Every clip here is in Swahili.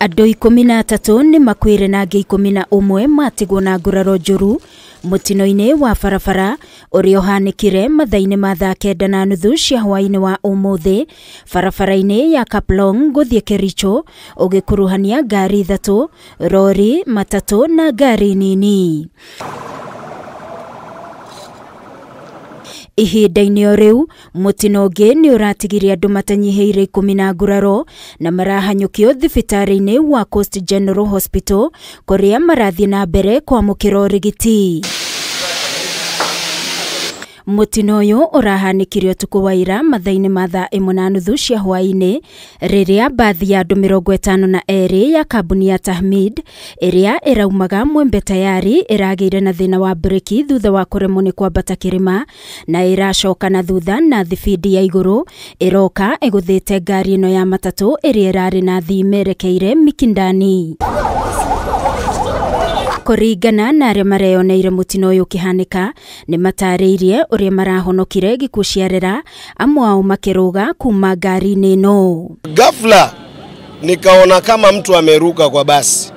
Andũ 13 nĩ makuire na angĩ 11 matigwo na nguraro njũru mutino-inĩ wa barabara ũrĩa ũhanĩkire mathaa-inĩ ma thaa 9:30 cia hwaĩ-inĩ wa ũmũthĩ barabara-inĩ ya Kaplong gũthiĩ Kericho ũgĩkuruhania ngari 3, rori, matatũ na ngari nini. Ihinda-inĩ o rĩu mutino ũngĩ nĩ ũratigire andũ matanyihiire 10 na nguraro na marahanyũkio thibitarĩ-inĩ wa Coast General Hospital kũrĩa marathiĩ na mbere kwamũkĩra ũrigiti. Mutino ũyũ ũrahanĩkire ũtukũ wa ira mathaa-inĩ ma thaa 1:30 cia hwaĩ-inĩ rĩrĩa bathi ya andũ 52 ya kambuni ya Tahmid ĩrĩa ĩraumaga Mwembe Tayari ĩragĩire na thĩna wa breki thutha wa kũremwo nĩ kwambata kĩrĩma na ĩracoka na thutha na thibidi ya igũrũ ĩroka ĩgũthĩte ngari ĩno ya matatũ ĩrĩa ĩrarĩ na athii merekeire Mikindani. Kũringana na arĩa mareyoneire mutino ũyũ ũkĩhanĩka nĩ matarĩirie ũrĩa marahonokire gĩkuũ ciarera amwe ao makĩrũga kuma ngari-inĩ ĩno. Ghafla nikaona kama mtu ameruka kwa basi,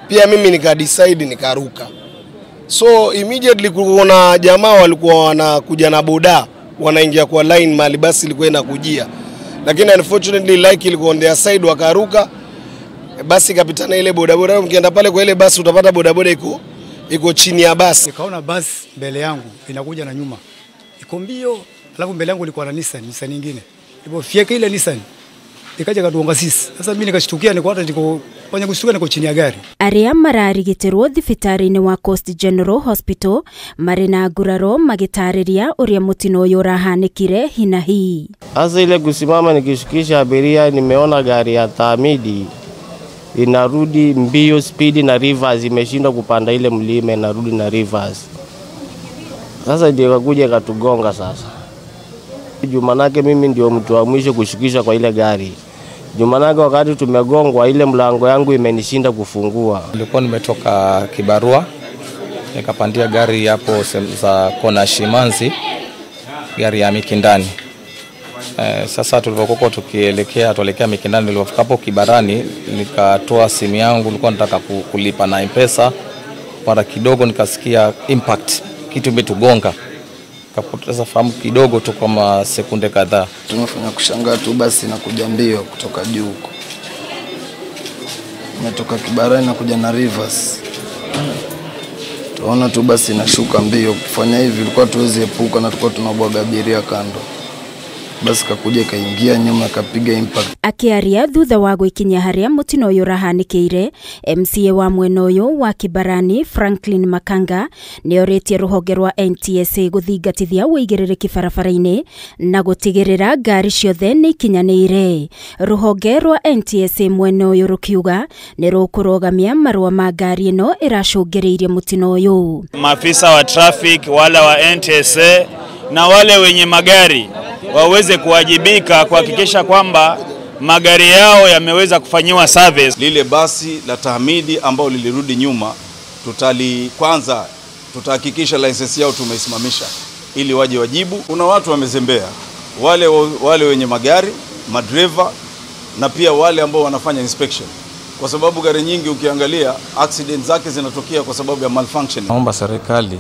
pia mimi nikadecide nikaruka. So immediately kuna jamaa walikuwa wanakuja na boda wanaingia kwa line mali basi ilikuwa inakujia, lakini unfortunately like ilikuwa on their side wakaruka. Basi kapitana ile bodaboda, mkienda pale kwa ile basi utapata bodaboda iko chini ya basi. Nikaona basi mbele yangu inakuja na nyuma iko mbio, alafu mbele yangu ilikuwa na Nissan nyingine. Nilipofika ile Nissan ikaja katuonga sisi. Sasa mimi nikashtukia, niko hata kwenye kushtuka niko chini ya gari. Arĩa mararigitirwo thibitarĩ-inĩ wa Coast General Hospital marĩ na nguraro magitarĩria ũrĩa mutino ũyũ ũrahanĩkire hina hii. Sasa ile kusimama nikishukisha abiria, nimeona gari ya Tahmid inarudi mbio speed na reverse, imeshindwa kupanda ile mlima, inarudi na reverse. Sasa ndio kakuja katugonga. Sasa Jumanake mimi ndio mtu wa mwisho kushukisha kwa ile gari. Jumanake wakati tumegongwa ile mlango yangu imenishinda kufungua. Nilikuwa nimetoka kibarua nikapandia gari hapo za kona Shimanzi, gari ya Mikindani. Sasa tulipokuwa tuelekea Mikindani, nilipofika hapo Kibarani nikatoa simu yangu, nilikuwa nataka kulipa na M-Pesa. Mara kidogo nikasikia impact, kitu imetugonga. Kapoteza fahamu kidogo tu kama sekunde kadhaa. Tumefanya kushangaa tu basi na kuja mbio kutoka juu huko. Nimetoka Kibarani na kuja na reverse. Tuona tu basi nashuka mbio, kufanya hivi ilikuwa tuwezi epuka na tulikuwa tunabwaga abiria kando. Basi kakuja kaingia nyuma kapiga impact. Akiaria thutha wa gwikinya haria mutino ũyũ ũrahanĩkĩire, MCA wa mwena ũyũ wa Kibarani Franklin Makanga nĩ orĩtie rũhonge rwa NTSA gũthingatithia ũigĩrĩrĩki barabara-inĩ na gũtigĩrĩra ngari ciothe nĩ ikinyanĩire. Rũhonge rwa NTSA mwena ũyũ rũkiuga nĩ rũkũrũgamia marũa ma ngari ĩno ĩracũngĩrĩirie mutino ũyũ. Maafisa wa traffic, wale wa NTSA na wale wenye magari waweze kuwajibika kuhakikisha kwamba magari yao yameweza kufanyiwa service. Lile basi la Tahmid ambao lilirudi nyuma, kwanza tutahakikisha license yao tumeisimamisha ili waje wajibu. Kuna watu wamezembea, wale wenye magari, madriver na pia wale ambao wanafanya inspection, kwa sababu gari nyingi ukiangalia accident zake zinatokea kwa sababu ya malfunction. Naomba serikali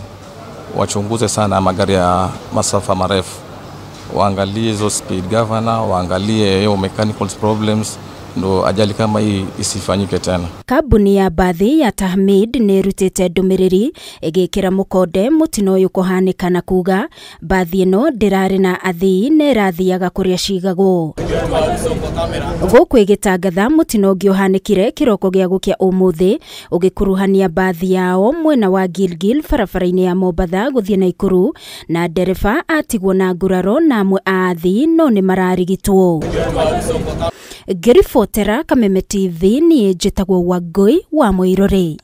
wachunguze sana magari ya masafa marefu, waangalie hizo speed governor, waangalie hiyo mechanical problems, ndo ajali kama hii isifanyike tena. Kambuni ya bathi ya Tahmid nĩ rutĩte ndũmĩrĩri ĩgĩkĩra mũkonde mutino ũyũ kũhanĩka na kuga bathi ĩno ndĩrarĩ na athii na ĩrathiaga kũrĩa cigagwo. Gũkũ ĩgĩtangatha mutino ũngĩ ũhanĩkire kĩroko gĩa gũkĩa ũmũthĩ ũgĩkuruhania bathi yao mwena wa Gilgil barabara-inĩ ya Mombatha gũthiĩ Naikuru, na ndereba atigwo na nguraro na amwe a athii no nĩ mararigitwo. Ngĩribotera Kameme TV niĩ njĩtagwo Wangui wa Mũirũrĩ.